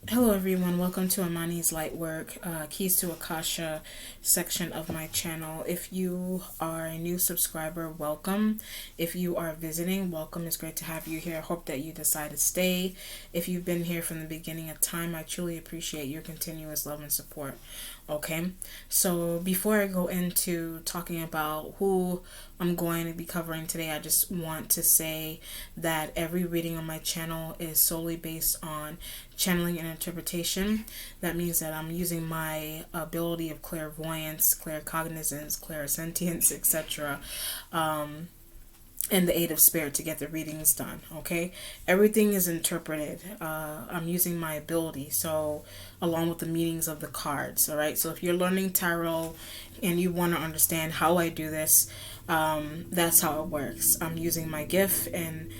Hello everyone, welcome to Amani's Lightwork, Keys to Akasha section of my channel. If you are a new subscriber, welcome. If you are visiting, welcome. It's great to have you here. I hope that you decide to stay. If you've been here from the beginning of time, I truly appreciate your continuous love and support. Okay, so before I go into talking about who I'm going to be covering today, I just want to say that every reading on my channel is solely based on channeling and interpretation. That means that I'm using my ability of clairvoyance, claircognizance, clairsentience, etc. And the aid of spirit to get the readings done. Okay, everything is interpreted. I'm using my ability, so along with the meanings of the cards. All right, so if you're learning tarot and you want to understand how I do this, that's how it works. I'm using my gift and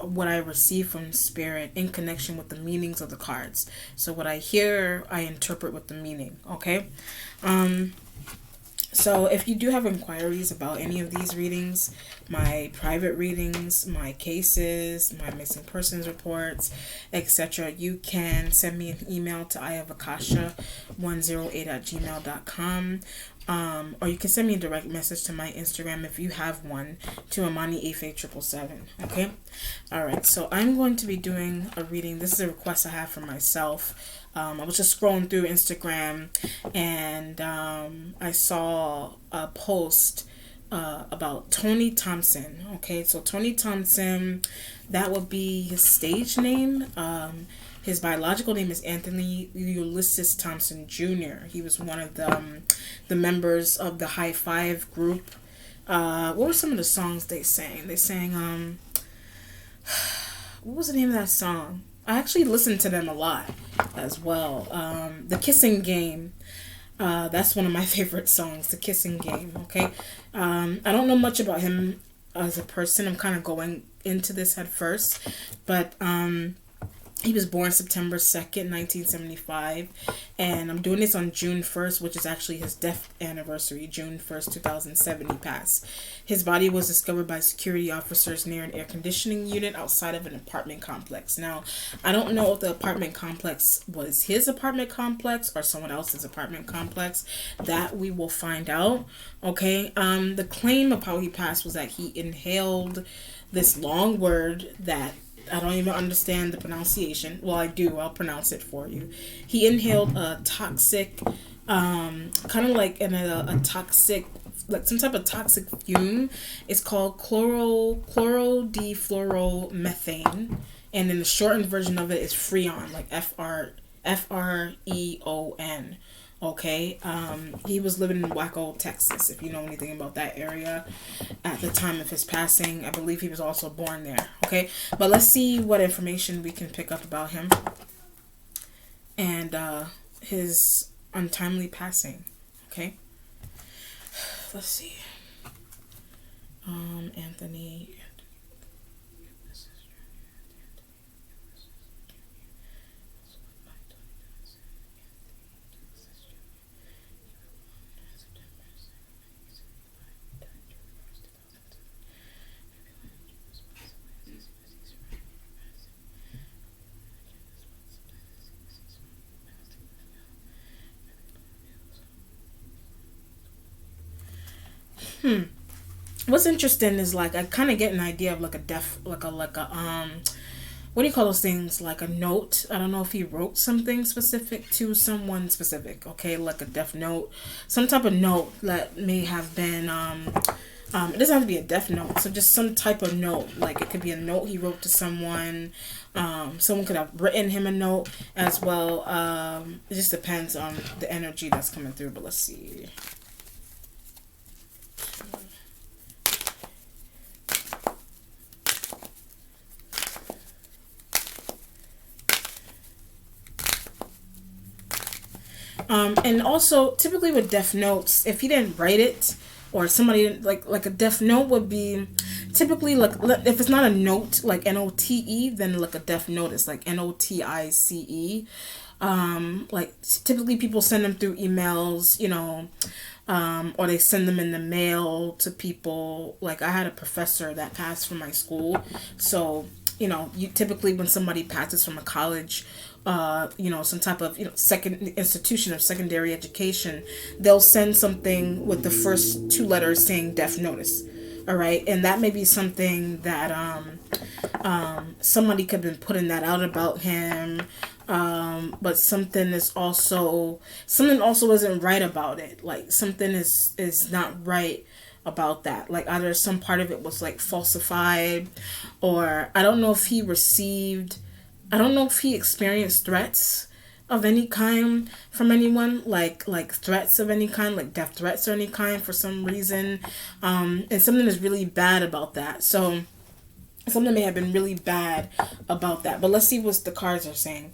what I receive from spirit in connection with the meanings of the cards. So what I hear, I interpret with the meaning. Okay. So if you do have inquiries about any of these readings, my private readings, my cases, my missing persons reports, etc., you can send me an email to ihavakasha108@gmail.com. Or you can send me a direct message to my Instagram if you have one, to AmaniAFA777. Okay? Alright, so I'm going to be doing a reading. This is a request I have for myself. I was just scrolling through Instagram and I saw a post about Tony Thompson. Okay, so Tony Thompson, that would be his stage name. His biological name is Anthony Ulysses Thompson Jr. He was one of the members of the Hifive group. What were some of the songs they sang? They sang what was the name of that song? I actually listened to them a lot as well. The Kissing Game. That's one of my favorite songs, The Kissing Game. Okay. I don't know much about him as a person. I'm kind of going into this head first. But he was born September 2nd, 1975, and I'm doing this on June 1st, which is actually his death anniversary, June 1st, 2007, he passed. His body was discovered by security officers near an air conditioning unit outside of an apartment complex. Now, I don't know if the apartment complex was his apartment complex or someone else's apartment complex. That we will find out, okay? The claim of how he passed was that he inhaled this long word that I don't even understand the pronunciation. Well, I do. I'll pronounce it for you. He inhaled a toxic, kind of like a toxic, like some type of toxic fume. It's called chlorodifluoromethane, and then the shortened version of it is Freon, like Freon. Okay, he was living in Waco, Texas, if you know anything about that area at the time of his passing. I believe he was also born there. Okay, but let's see what information we can pick up about him and his untimely passing. Okay, let's see. Anthony. What's interesting is like I kind of get an idea of like a deaf, what do you call those things? Like a note. I don't know if he wrote something specific to someone specific. Okay, like a deaf note, some type of note that may have been. It doesn't have to be a deaf note, so just some type of note. Like it could be a note he wrote to someone. Someone could have written him a note as well. It just depends on the energy that's coming through. But let's see. And also, typically with deaf notes, if he didn't write it, or somebody like a deaf note would be typically like if it's not a note like NOTE, then like a deaf note is like NOTICE. Like typically people send them through emails, or they send them in the mail to people. Like I had a professor that passed from my school, so you know, you typically when somebody passes from a college, you know, some type of, you know, second institution of secondary education, they'll send something with the first two letters saying death notice. All right, and that may be something that somebody could have been putting that out about him, but something also isn't right about it. Like something is not right about that. Like either some part of it was like falsified, or I don't know if he received, I don't know if he experienced threats of any kind from anyone, like threats of any kind, like death threats or any kind for some reason, and something is really bad about that. So something may have been really bad about that, but let's see what the cards are saying.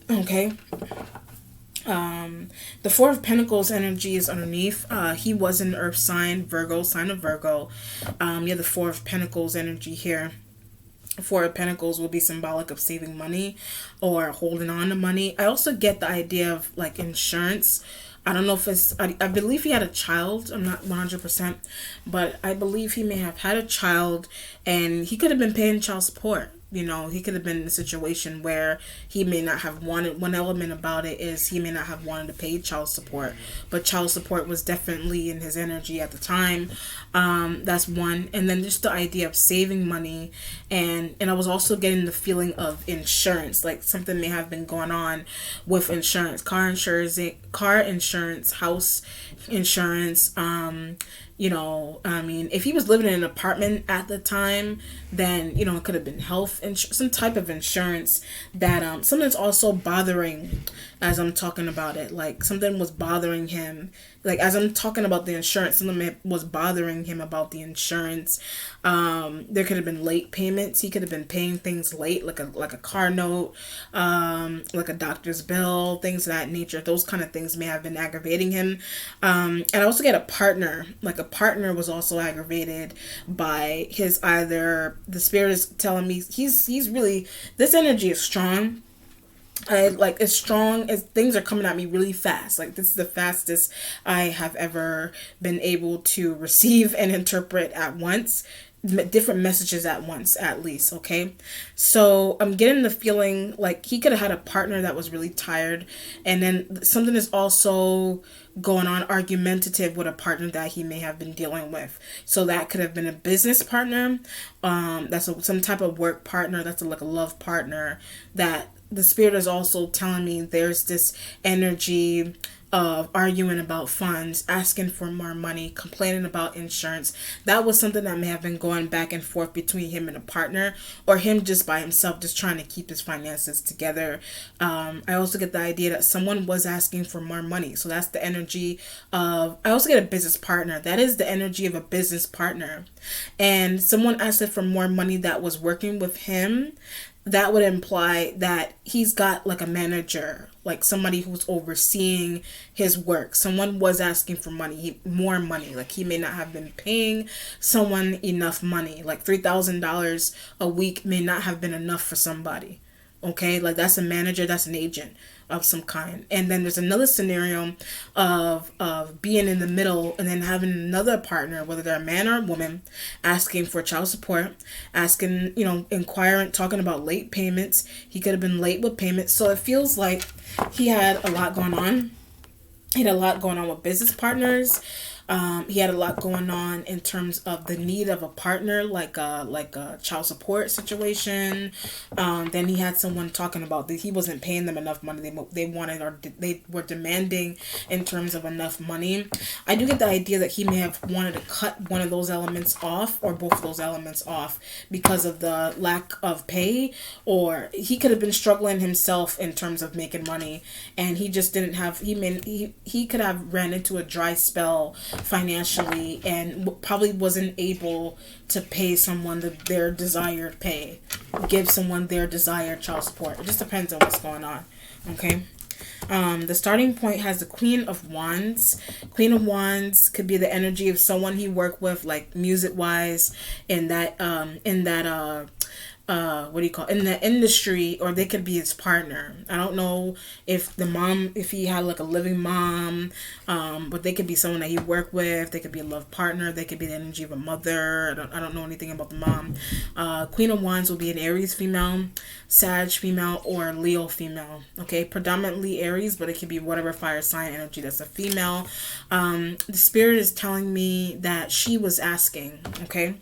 Okay. The Four of Pentacles energy is underneath. He was an earth sign, Virgo, sign of Virgo. Yeah, the Four of Pentacles energy here. Four of Pentacles will be symbolic of saving money or holding on to money. I also get the idea of like insurance. I don't know if it's, I believe he had a child. I'm not 100%, but I believe he may have had a child and he could have been paying child support. You know, he could have been in a situation where he may not have wanted, one element about it is he may not have wanted to pay child support, but child support was definitely in his energy at the time. That's one. And then just the idea of saving money. And I was also getting the feeling of insurance, like something may have been going on with insurance, car insurance, house insurance, you know, I mean, if he was living in an apartment at the time, then, you know, it could have been health insurance, some type of insurance that, something's also bothering as I'm talking about it. Like something was bothering him. Like as I'm talking about the insurance, something was bothering him about the insurance. There could have been late payments. He could have been paying things late, like a car note, like a doctor's bill, things of that nature. Those kind of things may have been aggravating him. And I also get a partner, like a partner was also aggravated by his, either the spirit is telling me he's really, this energy is strong. It's strong, as things are coming at me really fast. Like this is the fastest I have ever been able to receive and interpret at once, different messages at once, at least. Okay, so I'm getting the feeling like he could have had a partner that was really tired, and then something is also going on argumentative with a partner that he may have been dealing with. So that could have been a business partner, some type of work partner, that's like a love partner. That the spirit is also telling me there's this energy of arguing about funds, asking for more money, complaining about insurance. That was something that may have been going back and forth between him and a partner, or him just by himself, just trying to keep his finances together. I also get the idea that someone was asking for more money. So that's the energy of, I also get a business partner. That is the energy of a business partner. And someone asked for more money that was working with him. That would imply that he's got like a manager, like somebody who's overseeing his work. Someone was asking for money, more money. Like he may not have been paying someone enough money. Like $3,000 a week may not have been enough for somebody. Okay, like that's a manager, that's an agent of some kind. And then there's another scenario of being in the middle and then having another partner, whether they're a man or a woman, asking for child support, asking, you know, inquiring, talking about late payments. He could have been late with payments. So it feels like he had a lot going on. He had a lot going on with business partners. He had a lot going on in terms of the need of a partner, like a child support situation. Then he had someone talking about that he wasn't paying them enough money. They wanted, or they were demanding in terms of enough money. I do get the idea that he may have wanted to cut one of those elements off, or both of those elements off, because of the lack of pay, or he could have been struggling himself in terms of making money, and he just didn't have. He could have ran into a dry spell financially and probably wasn't able to pay someone their desired pay, give someone their desired child support. It just depends on what's going on. Okay. The starting point has the Queen of Wands. Queen of Wands could be the energy of someone he worked with, like music wise, in that what do you call it, in the industry, or they could be his partner. I don't know if the mom, if he had like a living mom, but they could be someone that he worked with. They could be a love partner. They could be the energy of a mother. I don't know anything about the mom. Queen of Wands will be an Aries female, Sag female, or Leo female. Okay, predominantly Aries, but it could be whatever fire sign energy that's a female. The spirit is telling me that she was asking, okay?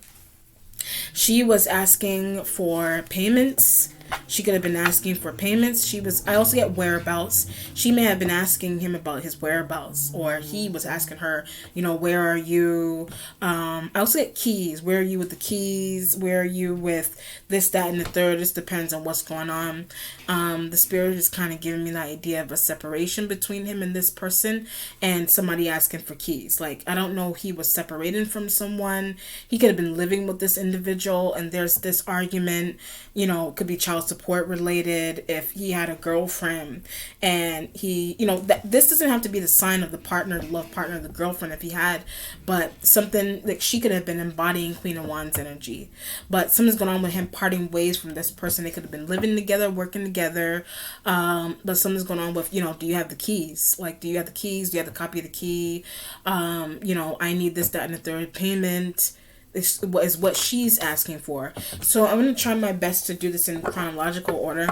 She was asking for payments. She could have been asking for payments. I also get whereabouts. She may have been asking him about his whereabouts, or he was asking her, where are you? I also get keys. Where are you with the keys? Where are you with this, that, and the third? This depends on what's going on. The spirit is kind of giving me the idea of a separation between him and this person, and somebody asking for keys. Like, I don't know if he was separated from someone. He could have been living with this individual, and there's this argument, could be child support related. If he had a girlfriend and he, this doesn't have to be the sign of the partner, the love partner, the girlfriend if he had, but something like she could have been embodying Queen of Wands energy, but something's going on with him parting ways from this person. They could have been living together, working together, but something's going on with, do you have the keys? Like, do you have the keys? Do you have the copy of the key? I need this, that, and the third payment. Is what she's asking for. So I'm going to try my best to do this in chronological order.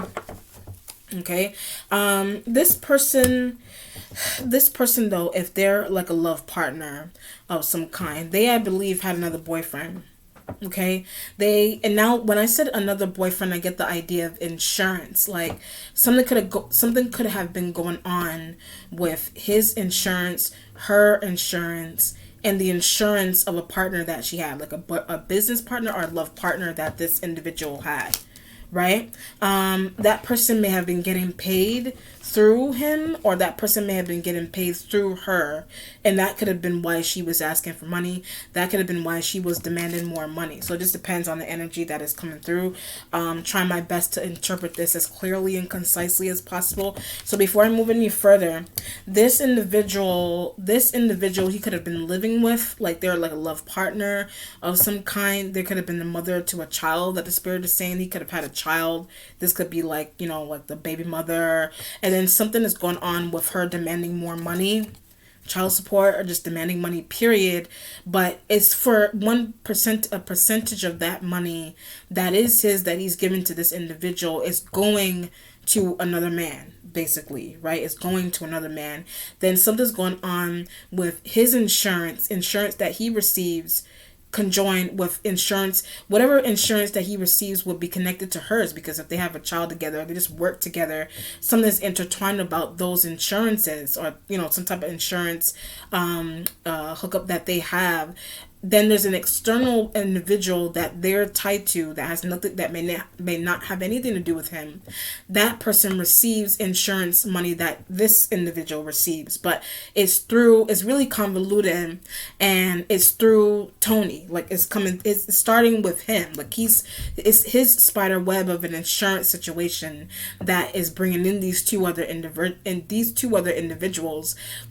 Okay. This person though, if they're like a love partner of some kind, they, I believe, had another boyfriend. Okay. And now when I said another boyfriend, I get the idea of insurance. Like something could have been going on with his insurance, her insurance, and the insurance of a partner that she had, like a business partner or a love partner that this individual had, right? That person may have been getting paid through him, or that person may have been getting paid through her, and that could have been why she was asking for money. That could have been why she was demanding more money. So it just depends on the energy that is coming through. Try my best to interpret this as clearly and concisely as possible. So before I move any further, this individual, he could have been living with, like they're like a love partner of some kind. They could have been the mother to a child that the spirit is saying. He could have had a child. This could be like, like the baby mother. And then something is going on with her demanding more money, child support, or just demanding money, period. But it's for a percentage of that money that is his, that he's given to this individual, is going to another man, basically, right? It's going to another man. Then something's going on with his insurance that he receives, conjoined with insurance. Whatever insurance that he receives will be connected to hers, because if they have a child together, they just work together, something's intertwined about those insurances, or some type of insurance hookup that they have. Then there's an external individual that they're tied to that has nothing, that may not have anything to do with him. That person receives insurance money that this individual receives, but it's really convoluted, and it's through Tony. Like it's starting with him. Like it's his spider web of an insurance situation that is bringing in these two other individuals.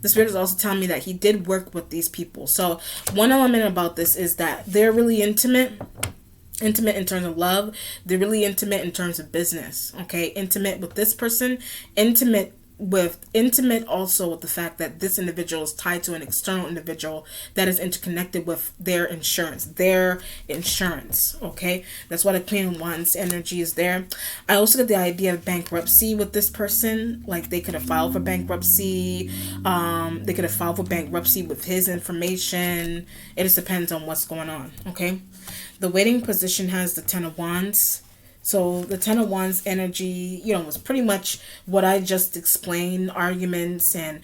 The spirit is also telling me that he did work with these people. So one element about this is that they're really intimate in terms of love. They're really intimate in terms of business. Okay, intimate with this person, intimate also with the fact that this individual is tied to an external individual that is interconnected with their insurance. Okay, that's why the Queen of Wands energy is there. I also get the idea of bankruptcy with this person. Like they could have filed for bankruptcy. They could have filed for bankruptcy with his information. It just depends on what's going on. Okay, the waiting position has the Ten of Wands. So the Ten of Wands energy, was pretty much what I just explained. Arguments and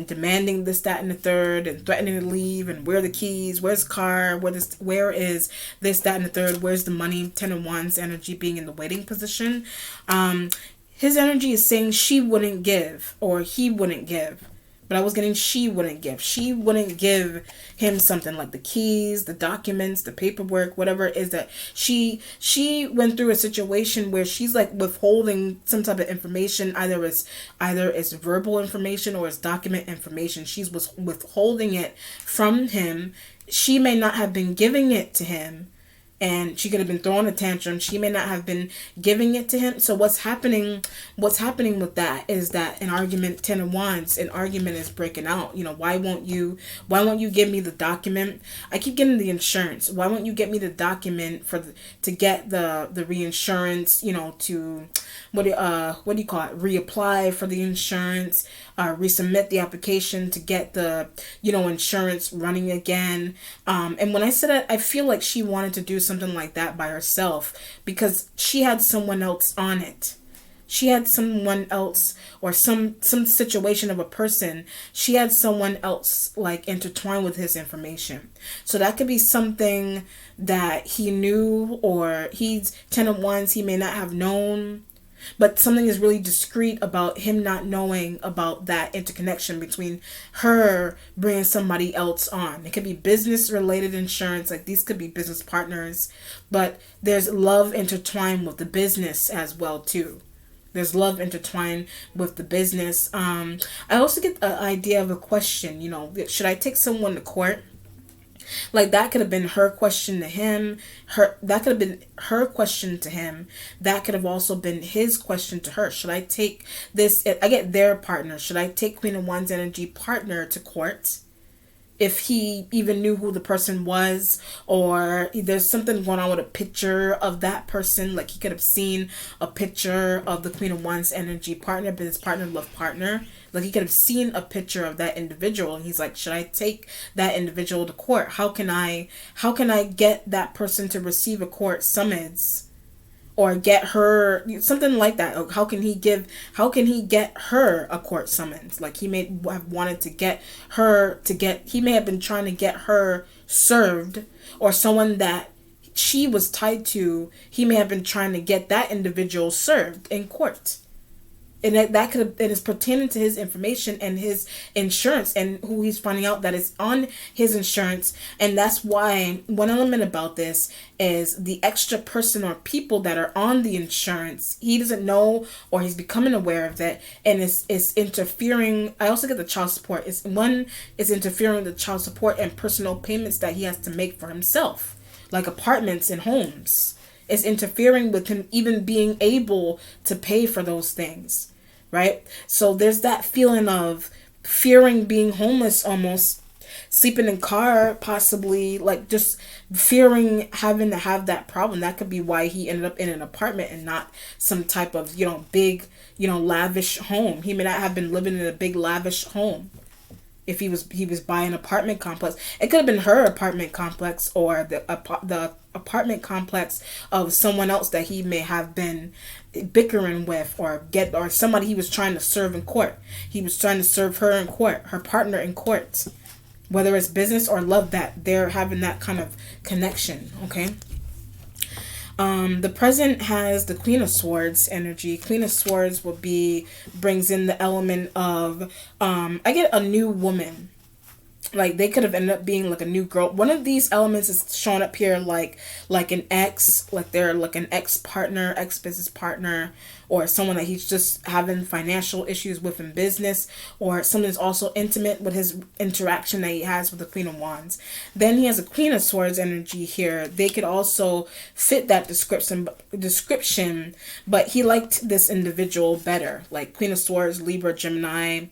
demanding this, that, and the third, and threatening to leave, and where are the keys, where's the car, where is this, that, and the third, where's the money. Ten of Wands energy being in the waiting position. His energy is saying she wouldn't give, or he wouldn't give. But I was getting she wouldn't give. She wouldn't give him something like the keys, the documents, the paperwork, whatever it is that she went through a situation where she's like withholding some type of information. Either it's verbal information or it's document information. She's withholding it from him. She may not have been giving it to him, and she could have been throwing a tantrum. She may not have been giving it to him. So what's happening with that is that an argument, 10 of Wands, an argument is breaking out. You know, why won't you give me the document? I keep getting the insurance. Why won't you get me the document to get the reinsurance, you know, to what do you call it? Reapply for the insurance, resubmit the application to get the, you know, insurance running again. And when I said it, I feel like she wanted to do something like that by herself because she had someone else on it. She had someone else, or some situation of a person. She had someone else like intertwined with his information. So that could be something that he knew, or he's 10 of Wands, he may not have known. But something is really discreet about him not knowing about that interconnection between her bringing somebody else on. It could be business related insurance, like these could be business partners, but there's love intertwined with the business as well too. There's love intertwined with the business. I also get the idea of a question, you know, should I take someone to court? Like that could have been her question to him. That could have been her question to him. That could have also been his question to her. Should I take this? I get their partner. Should I take Queen of Wands energy partner to court? If he even knew who the person was, or there's something going on with a picture of that person, like he could have seen a picture of the Queen of Wands energy partner, business partner, love partner. Like he could have seen a picture of that individual, and he's like, should I take that individual to court? How can I get that person to receive a court summons? Or get her, something like that. How can he get her a court summons? Like he may have wanted to get her he may have been trying to get her served, or someone that she was tied to, he may have been trying to get that individual served in court. And that could have, it is pertaining to his information and his insurance, and who he's finding out that is on his insurance. And that's why one element about this is the extra person or people that are on the insurance. He doesn't know, or he's becoming aware of that, and it's interfering. I also get the child support. It's interfering with the child support and personal payments that he has to make for himself, like apartments and homes. It's interfering with him even being able to pay for those things. Right? So there's that feeling of fearing being homeless, almost sleeping in car, possibly, like just fearing having to have that problem. That could be why he ended up in an apartment and not some type of, you know, big, you know, lavish home. He may not have been living in a big lavish home. If he was buying an apartment complex, it could have been her apartment complex, or the apartment complex of someone else that he may have been bickering with, or somebody he was trying to serve in court. He was trying to serve her in court, her partner in court, whether it's business or love, that they're having that kind of connection. Okay. The present has the Queen of Swords energy. Queen of Swords brings in the element of, I get a new woman. Like they could have ended up being like a new girl. One of these elements is showing up here like an ex, like they're like an ex-partner, ex-business partner, or someone that he's just having financial issues with in business, or someone that's also intimate with his interaction that he has with the Queen of Wands. Then he has a Queen of Swords energy here. They could also fit that description, but he liked this individual better. Like Queen of Swords, Libra, Gemini,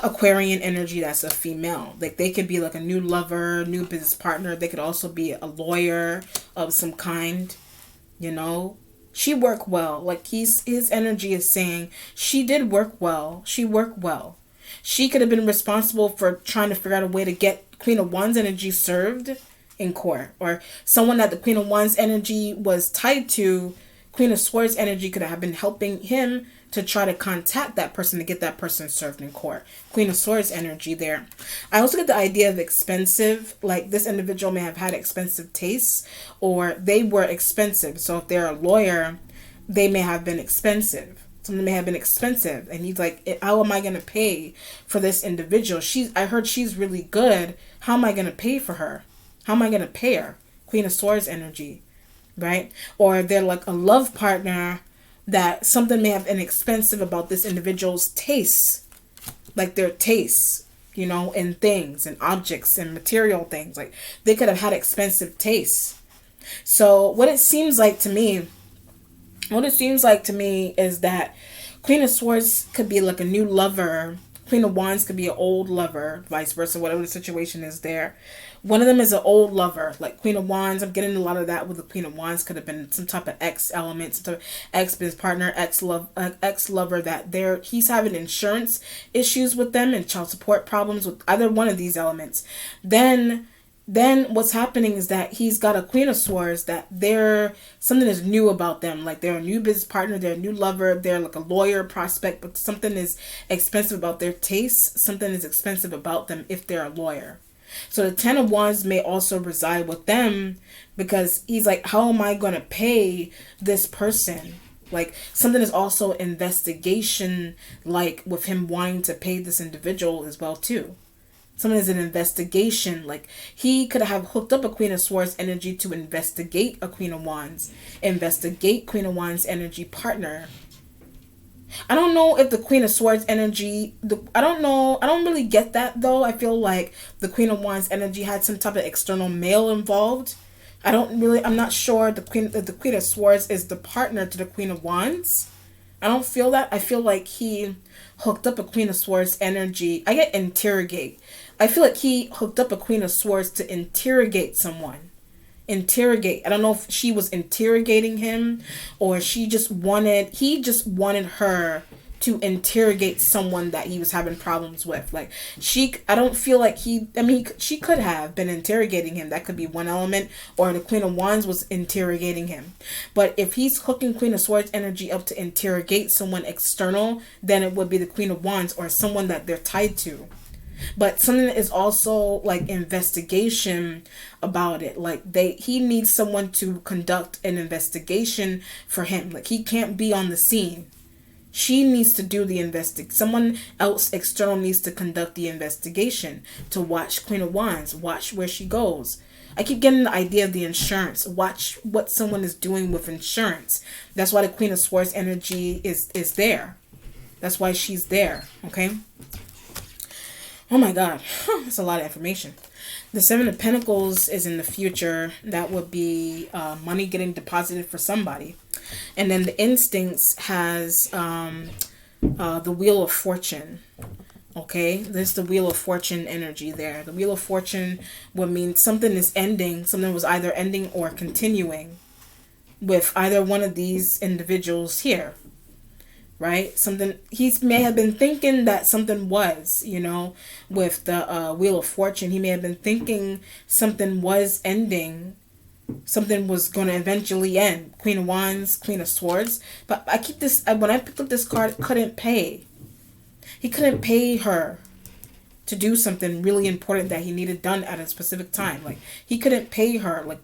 Aquarian energy, that's a female. Like they could be like a new lover, new business partner. They could also be a lawyer of some kind, you know. She worked well. Like his energy is saying she did work well. She worked well. She could have been responsible for trying to figure out a way to get Queen of Wands energy served in court, or someone that the Queen of Wands energy was tied to. Queen of Swords energy could have been helping him to try to contact that person to get that person served in court. Queen of Swords energy there. I also get the idea of expensive. Like this individual may have had expensive tastes, or they were expensive. So if they're a lawyer, they may have been expensive. Something may have been expensive. And he's like, how am I going to pay for this individual? I heard she's really good. How am I going to pay for her? How am I going to pay her? Queen of Swords energy. Right? Or they're like a love partner, that something may have been expensive about this individual's tastes, like their tastes, you know, in things and objects and material things. Like, they could have had expensive tastes. So what it seems like to me is that Queen of Swords could be like a new lover. Queen of Wands could be an old lover, vice versa, whatever the situation is there. One of them is an old lover, like Queen of Wands. I'm getting a lot of that with the Queen of Wands. Could have been some type of ex element, some type of ex business partner, ex lover that he's having insurance issues with them and child support problems with either one of these elements. Then what's happening is that he's got a Queen of Swords that something is new about them. Like, they're a new business partner, they're a new lover, they're like a lawyer prospect, but something is expensive about their tastes. Something is expensive about them if they're a lawyer. So the Ten of Wands may also reside with them, because he's like, how am I going to pay this person? Like, something is also investigation, like with him wanting to pay this individual as well too. Something is an investigation. Like, he could have hooked up a Queen of Swords energy to investigate a Queen of Wands. Investigate Queen of Wands energy partner. I don't know if the Queen of Swords energy, I don't know. I don't really get that though. I feel like the Queen of Wands energy had some type of external male involved. I'm not sure the Queen of Swords is the partner to the Queen of Wands. I don't feel that. I feel like he hooked up a Queen of Swords energy. I get interrogate. I feel like he hooked up a Queen of Swords to interrogate someone. Interrogate. I don't know if she was interrogating him, or he just wanted her to interrogate someone that he was having problems with. Like, I don't feel like she could have been interrogating him. That could be one element, or the Queen of Wands was interrogating him. But if he's hooking Queen of Swords energy up to interrogate someone external, then it would be the Queen of Wands or someone that they're tied to. But something is also like investigation about it. Like, he needs someone to conduct an investigation for him. Like, he can't be on the scene. She needs to do the someone else external needs to conduct the investigation, to watch Queen of Wands, watch where she goes. I keep getting the idea of the insurance. Watch what someone is doing with insurance. That's why the Queen of Swords energy is there. That's why she's there. Okay. Oh my God, that's a lot of information. The Seven of Pentacles is in the future. That would be money getting deposited for somebody. And then the Instincts has the Wheel of Fortune. Okay, this is the Wheel of Fortune energy there. The Wheel of Fortune would mean something is ending. Something was either ending or continuing with either one of these individuals here. Right? He may have been thinking that something was, with the Wheel of Fortune. He may have been thinking something was ending. Something was going to eventually end. Queen of Wands, Queen of Swords. But when I picked up this card, couldn't pay. He couldn't pay her to do something really important that he needed done at a specific time. Like, he couldn't pay her. Like,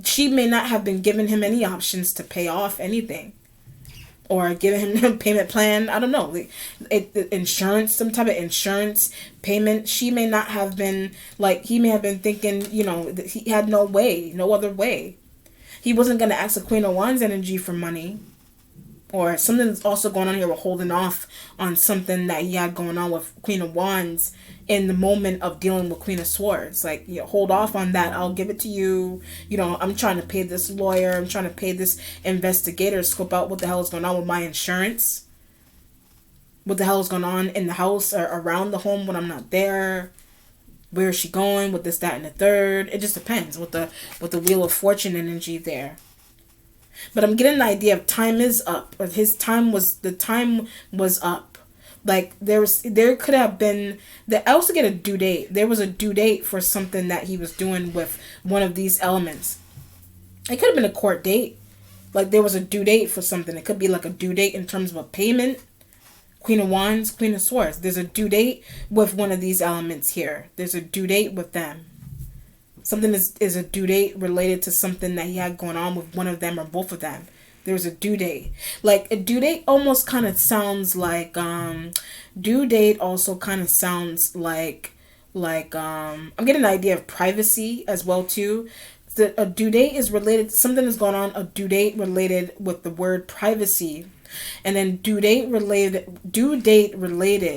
she may not have been giving him any options to pay off anything. Or giving him a payment plan. I don't know. Insurance, some type of insurance payment. She may not have been, he may have been thinking, that he had no other way. He wasn't going to ask the Queen of Wands energy for money. Or something's also going on here with holding off on something that he had going on with Queen of Wands in the moment of dealing with Queen of Swords. Like, hold off on that. I'll give it to you. I'm trying to pay this lawyer. I'm trying to pay this investigator, scope out what the hell is going on with my insurance. What the hell is going on in the house or around the home when I'm not there. Where is she going with this, that, and the third? It just depends with the Wheel of Fortune energy there. But I'm getting the idea of time is up. Or the time was up. Like, there could have been, I also get a due date. There was a due date for something that he was doing with one of these elements. It could have been a court date. Like, there was a due date for something. It could be like a due date in terms of a payment. Queen of Wands, Queen of Swords. There's a due date with one of these elements here. There's a due date with them. Something is a due date related to something that he had going on with one of them or both of them. There's a due date. Like, a due date almost kind of sounds like, due date also kind of sounds like, I'm getting an idea of privacy as well too. A due date is related, something is going on, a due date related with the word privacy. And then due date related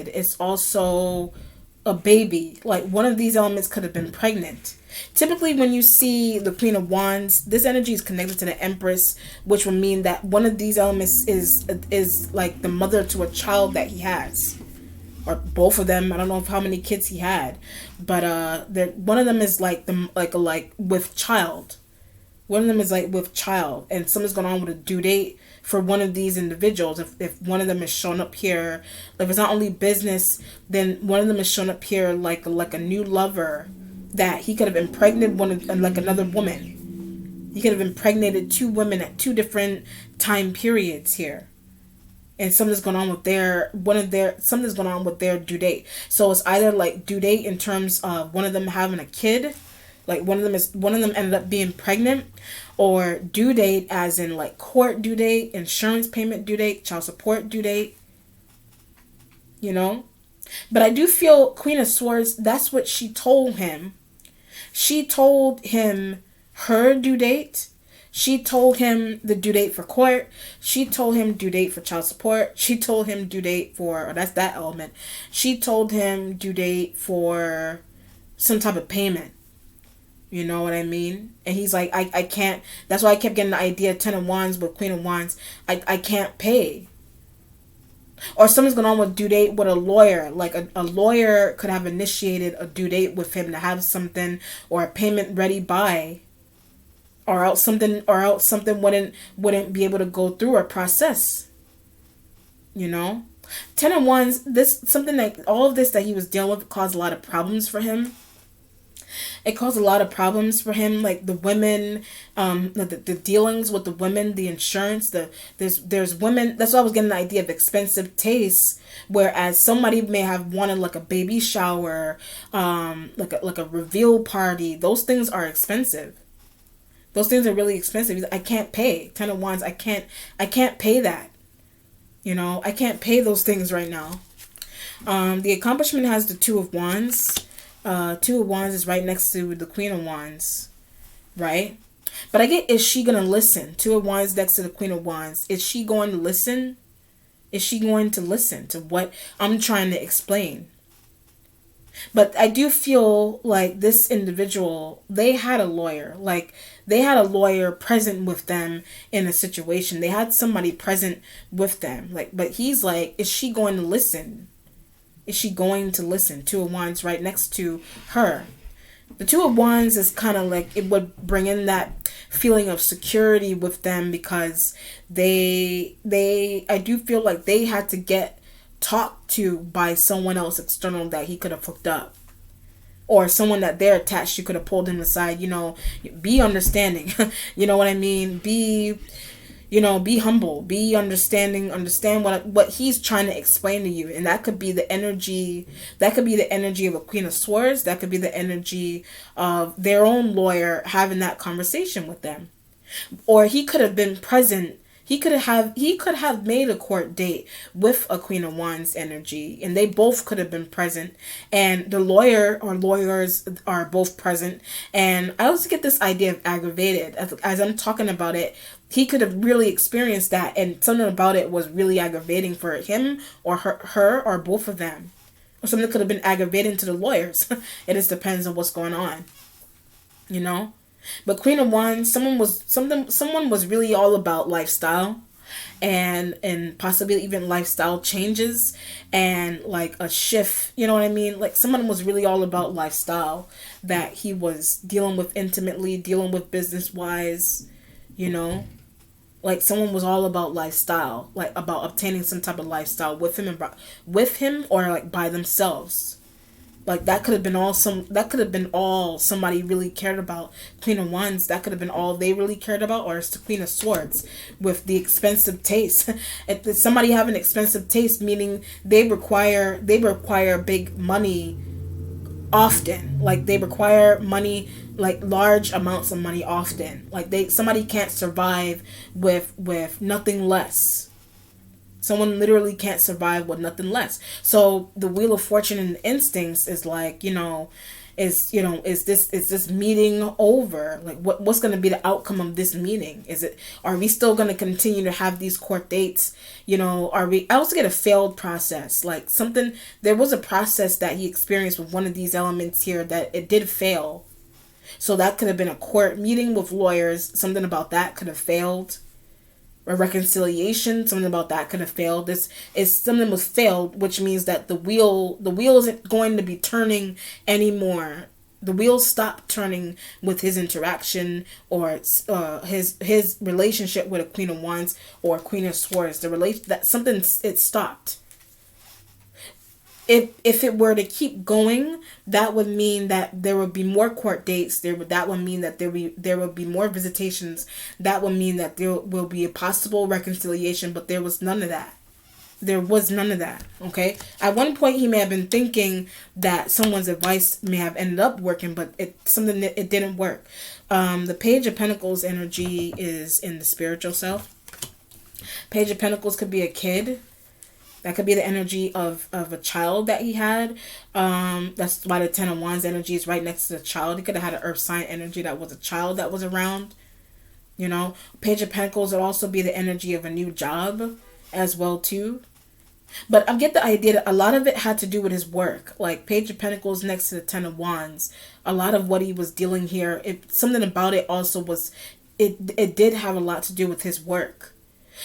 is also a baby. Like one of these elements could have been pregnant. Typically, when you see the Queen of Wands, this energy is connected to the Empress, which would mean that one of these elements is like the mother to a child that he has, or both of them. I don't know how many kids he had, but one of them is like with child. One of them is like with child, and something's going on with a due date for one of these individuals. If one of them is shown up here, if it's not only business, then one of them is shown up here like a new lover, that he could have impregnated another woman. He could have impregnated two women at two different time periods here. And something's going on with something's going on with their due date. So it's either like due date in terms of one of them having a kid, like one of them ended up being pregnant, or due date as in like court due date, insurance payment due date, child support due date. You know? But I do feel Queen of Swords, that's what she told him. She told him her due date. She told him the due date for court. She told him due date for child support. She told him due date for, that's that element. She told him due date for some type of payment. You know what I mean? And he's like, I can't. That's why I kept getting the idea, 10 of Wands with Queen of Wands. I can't pay. Or something's going on with due date with a lawyer. Like a lawyer could have initiated a due date with him to have something or a payment ready by. Or else something wouldn't be able to go through or process. You know? 10 of Wands, all of this that he was dealing with caused a lot of problems for him. It caused a lot of problems for him, like the women, the dealings with the women, the insurance, there's women. That's why I was getting the idea of expensive tastes. Whereas somebody may have wanted like a baby shower, like a reveal party. Those things are expensive. Those things are really expensive. I can't pay. 10 of Wands, I can't pay that. You know, I can't pay those things right now. The accomplishment has the 2 of Wands. 2 of Wands is right next to the Queen of Wands, right? But I get, is she going to listen? 2 of Wands next to the Queen of Wands. Is she going to listen? Is she going to listen to what I'm trying to explain? But I do feel like this individual, they had a lawyer. Like, they had a lawyer present with them in a situation. They had somebody present with them. Like, but he's like, is she going to listen? Is she going to listen? 2 of Wands right next to her. The 2 of Wands is kind of like, it would bring in that feeling of security with them, because I do feel like they had to get talked to by someone else external that he could have hooked up. Or someone that they're attached to could have pulled him aside, you know, be understanding. You know what I mean? Be humble, be understanding, understand what he's trying to explain to you. And that could be the energy of a Queen of Swords. That could be the energy of their own lawyer having that conversation with them. Or he could have been present. He could have made a court date with a Queen of Wands energy, and they both could have been present, and the lawyer or lawyers are both present. And I also get this idea of aggravated. As I'm talking about it, he could have really experienced that, and something about it was really aggravating for him or her or both of them. Or something could have been aggravating to the lawyers. It just depends on what's going on, you know? But Queen of Wands, someone was really all about lifestyle and possibly even lifestyle changes and like a shift, you know what I mean? Like someone was really all about lifestyle that he was dealing with intimately, dealing with business wise, you know? Like someone was all about lifestyle, like about obtaining some type of lifestyle with him or like by themselves. Like that could have been all somebody really cared about. Queen of Wands, that could have been all they really cared about. Or it's the Queen of Swords with the expensive taste. If somebody having expensive taste, meaning they require big money often. Like they require money, like large amounts of money often. Like somebody can't survive with nothing less. Someone literally can't survive with nothing less. So the Wheel of Fortune and instincts is like, you know, is this meeting over? Like, what's going to be the outcome of this meeting? Are we still going to continue to have these court dates? I also get a failed process, like there was a process that he experienced with one of these elements here that it did fail. So that could have been a court meeting with lawyers. Something about that could have failed. A reconciliation, something about that could have failed. This is something was failed, which means that the wheel isn't going to be turning anymore. The wheel stopped turning with his interaction or his relationship with a Queen of Wands or Queen of Swords. It stopped. If it were to keep going, that would mean that there would be more court dates. That would mean that there would be more visitations. That would mean that there will be a possible reconciliation. But there was none of that. There was none of that. Okay. At one point, he may have been thinking that someone's advice may have ended up working, but it didn't work. The Page of Pentacles energy is in the spiritual self. Page of Pentacles could be a kid. That could be the energy of a child that he had. That's why the Ten of Wands energy is right next to the child. He could have had an earth sign energy that was a child that was around. Page of Pentacles would also be the energy of a new job as well too. But I get the idea that a lot of it had to do with his work. Like Page of Pentacles next to the Ten of Wands. A lot of what he was dealing here, something about it also was, it did have a lot to do with his work.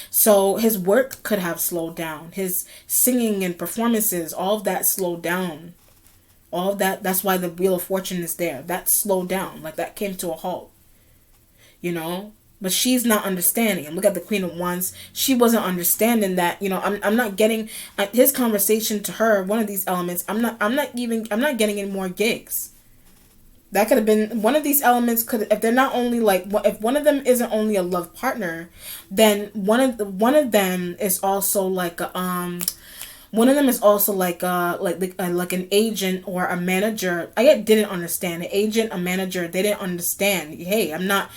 So his work could have slowed down. His singing and performances, all of that slowed down. All of that, that's why the Wheel of Fortune is there. That slowed down. Like that came to a halt. But she's not understanding. And look at the Queen of Wands. She wasn't understanding that, I'm not getting his conversation to her, one of these elements. I'm not getting any more gigs. That could have been one of these elements. If they're not only if one of them isn't only a love partner, then one of them is also like an agent or a manager. I didn't understand. An agent, a manager, they didn't understand. Hey, I'm not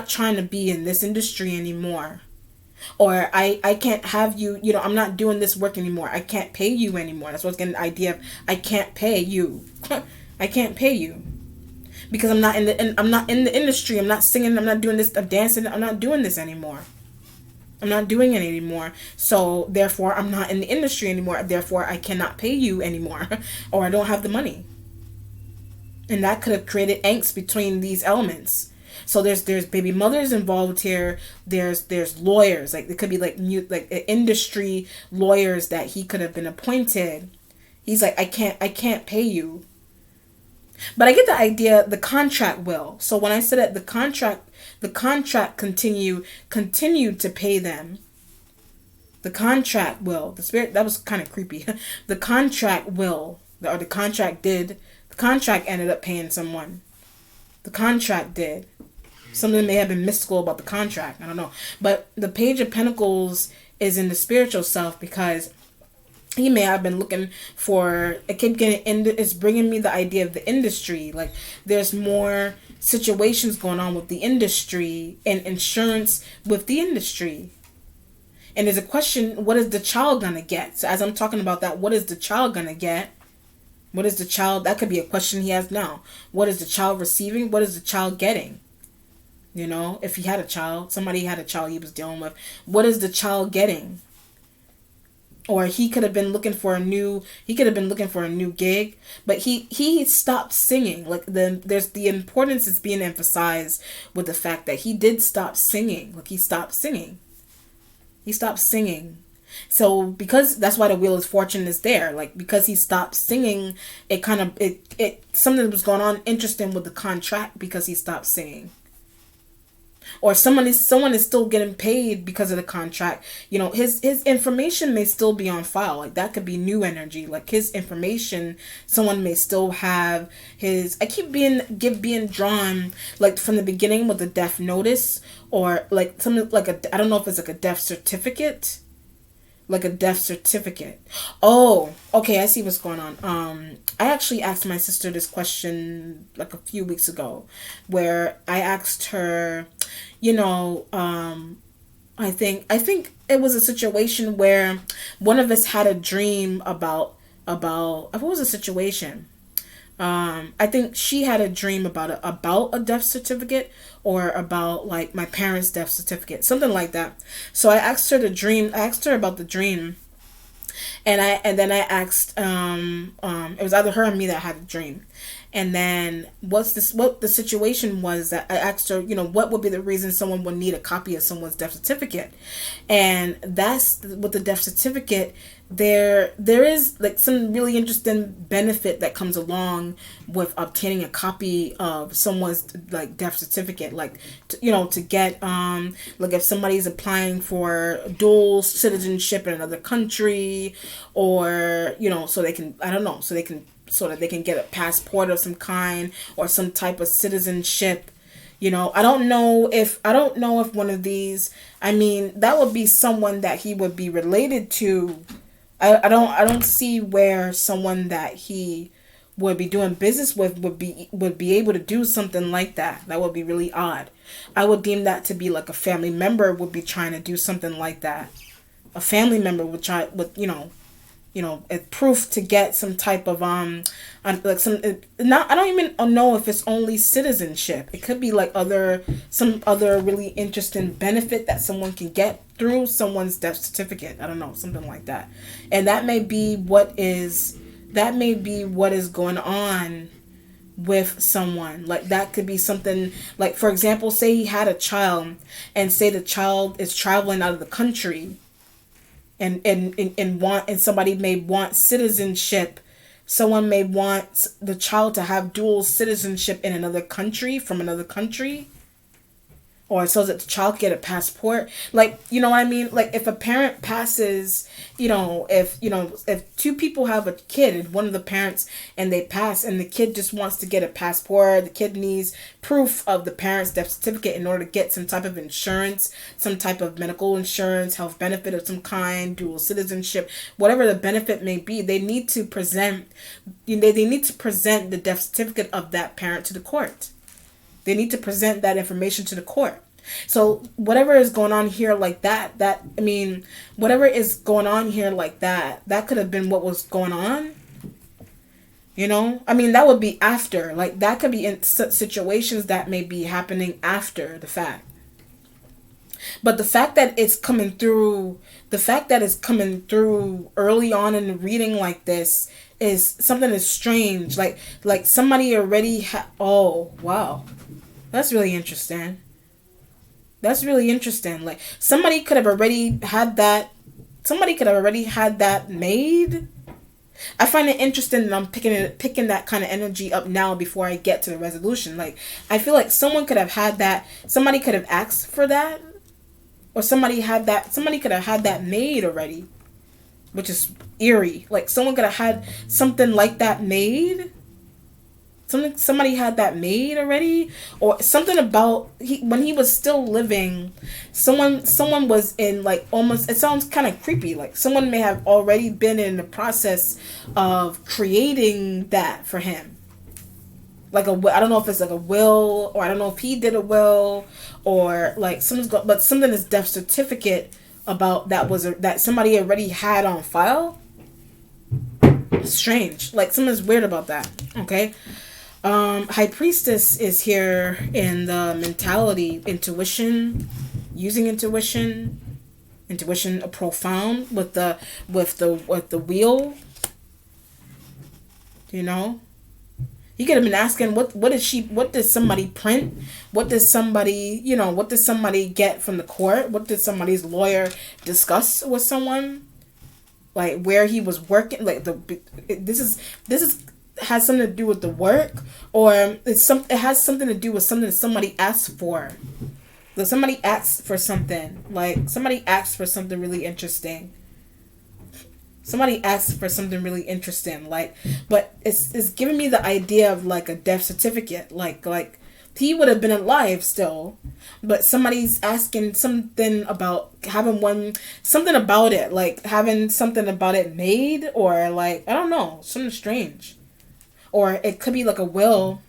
trying to be in this industry anymore. Or I can't have you, I'm not doing this work anymore. I can't pay you anymore. That's what's getting the idea of I can't pay you. I can't pay you. Because I'm not in the industry. I'm not singing. I'm not doing this. I'm dancing. I'm not doing this anymore. I'm not doing it anymore. So therefore, I'm not in the industry anymore. Therefore, I cannot pay you anymore, or I don't have the money. And that could have created angst between these elements. So there's baby mothers involved here. There's lawyers. Like it could be like industry lawyers that he could have been appointed. He's like, I can't pay you. But I get the idea, the contract will. So when I said that the contract continued to pay them. The contract will. The spirit, that was kind of creepy. The contract will, or the contract did. The contract ended up paying someone. The contract did. Something may have been mystical about the contract. I don't know. But the Page of Pentacles is in the spiritual self because he may have been looking for, it's bringing me the idea of the industry. Like there's more situations going on with the industry and insurance with the industry. And there's a question, what is the child going to get? So as I'm talking about that, what is the child going to get? What is the child? That could be a question he has now. What is the child receiving? What is the child getting? If he had a child, somebody had a child he was dealing with. What is the child getting? Or he could have been looking for a new gig, but he stopped singing. Like there's the importance is being emphasized with the fact that he did stop singing. Like he stopped singing. So because that's why the Wheel of Fortune is there. Like because he stopped singing, it something was going on interesting with the contract because he stopped singing. Or someone is still getting paid because of the contract. His information may still be on file. Like that could be new energy. Like his information, someone may still have his. I keep being drawn like from the beginning with a death notice or like something like I don't know if it's like a death certificate. Like a death certificate. Oh, okay, I see what's going on. I actually asked my sister this question like a few weeks ago, where I asked her, I think it was a situation where one of us had a dream about what was the situation? I think she had a dream about a death certificate, or about like my parents' death certificate, something like that. So I asked her about the dream, and then I asked, it was either her or me that had the dream. And then what the situation was, that I asked her, what would be the reason someone would need a copy of someone's death certificate. And that's with the death certificate, there is like some really interesting benefit that comes along with obtaining a copy of someone's like death certificate, like to get like if somebody's applying for dual citizenship in another country, or so they can, I don't know, so that they can get a passport of some kind, or some type of citizenship. I don't know if one of these, I mean, that would be someone that he would be related to. I don't see where someone that he would be doing business with would be able to do something like that. That would be really odd. I would deem that to be like a family member would be trying to do something like that. A family member would try with proof to get some type of like some, not, I don't even know if it's only citizenship. It could be like some other really interesting benefit that someone can get through someone's death certificate. I don't know, something like that. And that may be what is going on with someone. Like that could be something, like for example, say he had a child, and say the child is traveling out of the country, and somebody may want citizenship. Someone may want the child to have dual citizenship in another country, from another country, or so that the child get a passport. Like, you know what I mean? Like if a parent passes, if two people have a kid, one of the parents, and they pass, and the kid just wants to get a passport, the kid needs proof of the parent's death certificate in order to get some type of insurance, some type of medical insurance, health benefit of some kind, dual citizenship, whatever the benefit may be. They need to present the death certificate of that parent to the court. They need to present that information to the court. So whatever is going on here like that could have been what was going on. That would be after. Like that could be in situations that may be happening after the fact. But the fact that it's coming through early on in the reading like this is something that's strange. Like somebody already oh, wow. That's really interesting. Like somebody could have already had that made. I find it interesting that I'm picking that kind of energy up now before I get to the resolution. Like I feel like someone could have had that. Somebody could have asked for that, or somebody could have had that made already, which is eerie. Like someone could have had something like that made. Somebody had that made already, or something about when he was still living. Someone was in, like, almost, it sounds kind of creepy. Like someone may have already been in the process of creating that for him. Like I don't know if it's like a will, or I don't know if he did a will, or like but something is death certificate about that somebody already had on file. Strange. Like something's weird about that. Okay. High Priestess is here in the mentality, intuition, using intuition, a profound with the wheel. You could have been asking what did somebody print? What did somebody get from the court? What did somebody's lawyer discuss with someone? Like where he was working, like this is has something to do with the work, or it has something to do with something that somebody asked for. Like somebody asked for something. Like somebody asked for something really interesting. Like, but it's giving me the idea of like a death certificate. Like he would have been alive still, but somebody's asking something about having something about it, like having something about it made, or like, I don't know, something strange. Or it could be like a will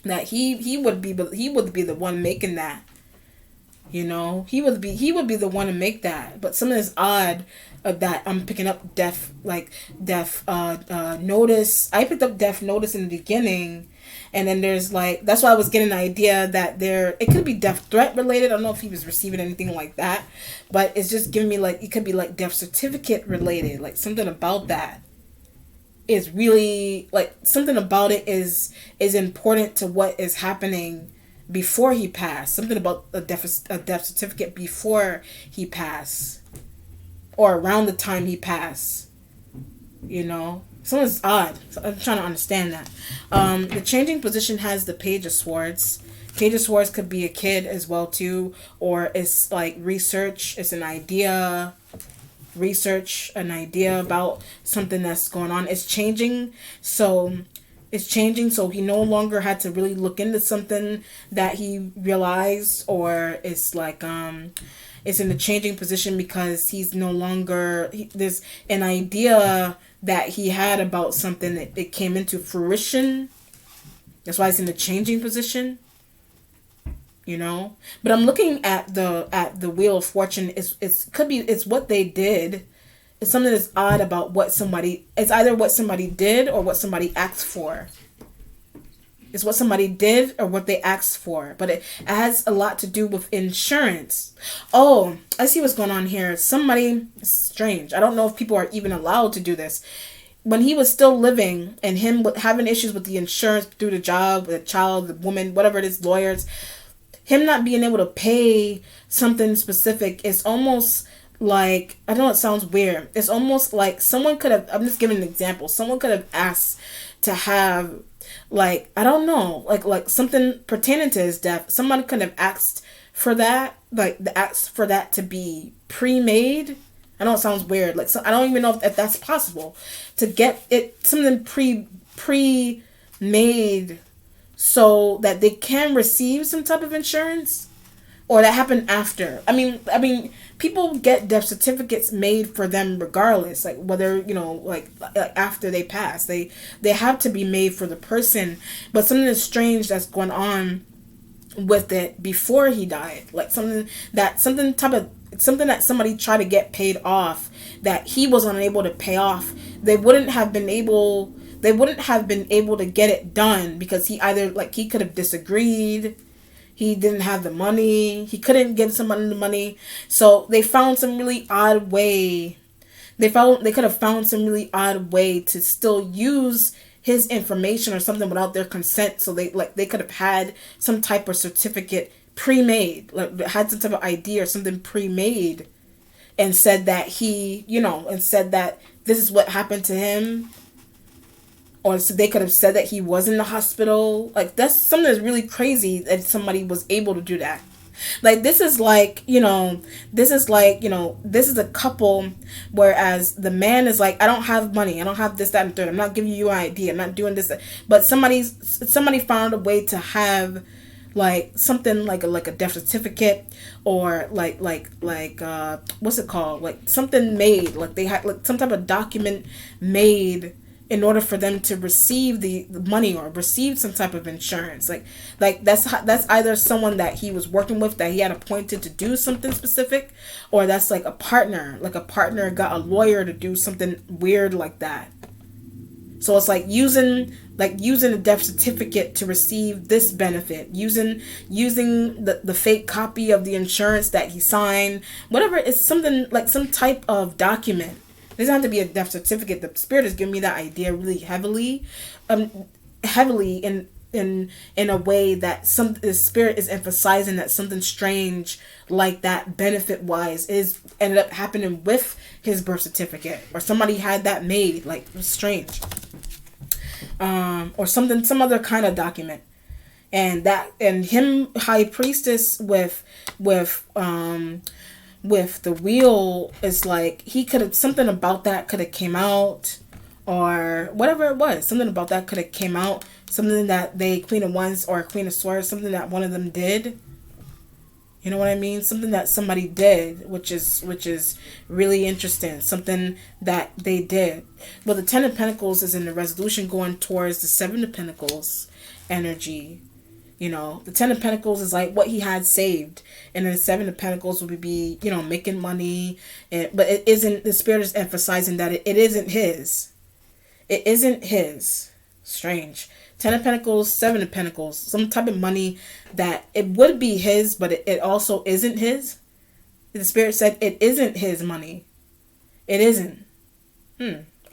that he would be the one making that. You know, he would be the one to make that. But something is odd of that. I'm picking up death notice. I picked up death notice in the beginning, and then there's like, that's why I was getting the idea that it could be death threat related. I don't know if he was receiving anything like that, but it's just giving me like, it could be like death certificate related, like something about that is really like, something about it is important to what is happening before he passed. Something about a death certificate before he passed, or around the time he passed. You know, something's odd. So I'm trying to understand that. The changing position has the Page of Swords. Page of Swords could be a kid as well too, or it's like research. It's an idea. Research an idea about something that's going on. It's changing. So he no longer had to really look into something that he realized, or it's like it's in a changing position because he's no longer, there's an idea that he had about something that it came into fruition. That's why it's in the changing position. You know, but I'm looking at the Wheel of Fortune. It's what they did. It's something that's odd about it's either what somebody did or what somebody asked for. It's what somebody did or what they asked for. But it has a lot to do with insurance. Oh, I see what's going on here. Somebody, strange. I don't know if people are even allowed to do this. When he was still living and him having issues with the insurance through the job, the child, the woman, whatever it is, lawyers, him not being able to pay something specific, it's almost like, I know it sounds weird. It's almost like someone could have, I'm just giving an example. Someone could have asked to have, like, I don't know, like something pertaining to his death. Someone could have asked for that, asked for that to be pre-made. I know it sounds weird. Like, so I don't even know if that's possible. To get it, something pre-made so that they can receive some type of insurance, or that happened after. I mean, people get death certificates made for them regardless, like whether, you know, like after they pass, they have to be made for the person. But something is strange that's going on with it before he died, like something that somebody tried to get paid off that he was unable to pay off. They wouldn't have been able to get it done because he either, like, he could have disagreed, he didn't have the money, he couldn't give someone the money. So they found some really odd way. They could have found some really odd way to still use his information or something without their consent. So they could have had some type of certificate pre-made, like had some type of ID or something pre-made, and said that this is what happened to him. Or so they could have said that he was in the hospital. Like, that's something that's really crazy that somebody was able to do that. Like, this is a couple, whereas the man is like, I don't have money, I don't have this, that, and third, I'm not giving you an idea, I'm not doing this, but somebody found a way to have like something like a death certificate, or like what's it called, like something made, like they had like some type of document made in order for them to receive the money or receive some type of insurance. Like that's either someone that he was working with that he had appointed to do something specific, or that's like a partner got a lawyer to do something weird like that. So it's like using a death certificate to receive this benefit, using the fake copy of the insurance that he signed, whatever. It's something like some type of document. It doesn't have to be a death certificate. The spirit is giving me that idea really heavily in a way that the spirit is emphasizing that something strange like that, benefit wise, ended up happening with his birth certificate, or somebody had that made. Like, it was strange, or some other kind of document, and him, high priestess with the wheel, is like he could have, something about that could have came out, or whatever it was, something about that could have came out, something that they, Queen of Wands or Queen of Swords, something that one of them did, you know what I mean, something that somebody did, which is really interesting, something that they did. Well, the Ten of Pentacles is in the resolution going towards the Seven of Pentacles energy. You know, the Ten of Pentacles is like what he had saved. And then the Seven of Pentacles would be, you know, making money. But it isn't, the Spirit is emphasizing that it isn't his. It isn't his. Strange. Ten of Pentacles, Seven of Pentacles. Some type of money that it would be his, but it also isn't his. The Spirit said it isn't his money. It isn't.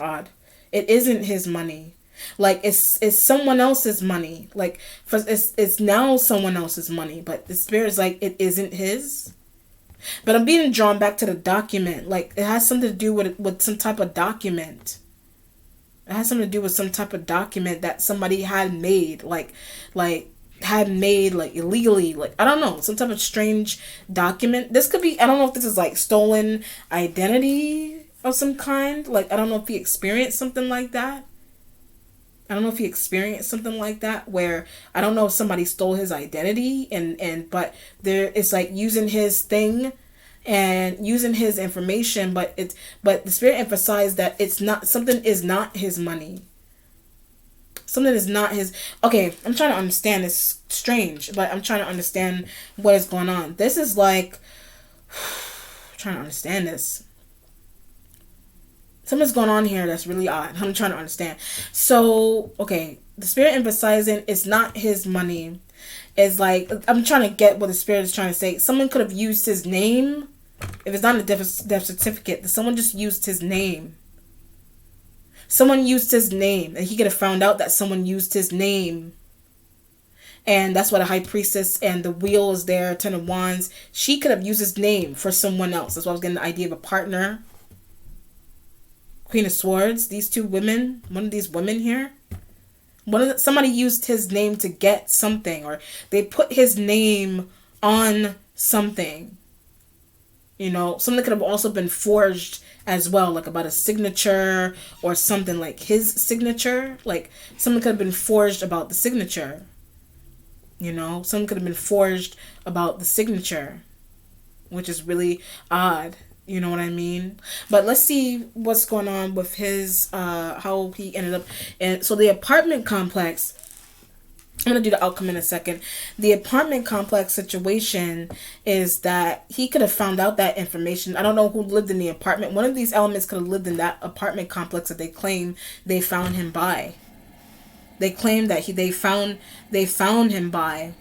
Odd. It isn't his money. Like it's someone else's money. Like it's now someone else's money. But the Spirit is like it isn't his. But I'm being drawn back to the document. Like it has something to do with some type of document. It has something to do with some type of document that somebody had made. Like illegally. Like I don't know, some type of strange document. This could be, I don't know if this is like stolen identity of some kind. Like I don't know if he experienced something like that. Where I don't know if somebody stole his identity but it's like using his thing and using his information, but the Spirit emphasized that something is not his money. Something is not his. Okay, I'm trying to understand. It's strange, but I'm trying to understand what is going on. This is like trying to understand this. Something's going on here that's really odd. I'm trying to understand. So, okay, the Spirit emphasizing it's not his money. Is like, I'm trying to get what the Spirit is trying to say. Someone could have used his name. If it's not a death certificate, someone just used his name. Someone used his name. And he could have found out that someone used his name. And that's why the High Priestess and the wheel is there, Ten of Wands. She could have used his name for someone else. That's why I was getting the idea of a partner. Queen of Swords, these two women, one of these women here, somebody used his name to get something, or they put his name on something. You know, something could have also been forged as well, like about a signature or something, like his signature. Like something could have been forged about the signature. You know, something could have been forged about the signature, which is really odd. You know what I mean? But let's see what's going on with his, how he ended up. And so the apartment complex, I'm going to do the outcome in a second. The apartment complex situation is that he could have found out that information. I don't know who lived in the apartment. One of these elements could have lived in that apartment complex that they claim they found him by. They claim that they found him by,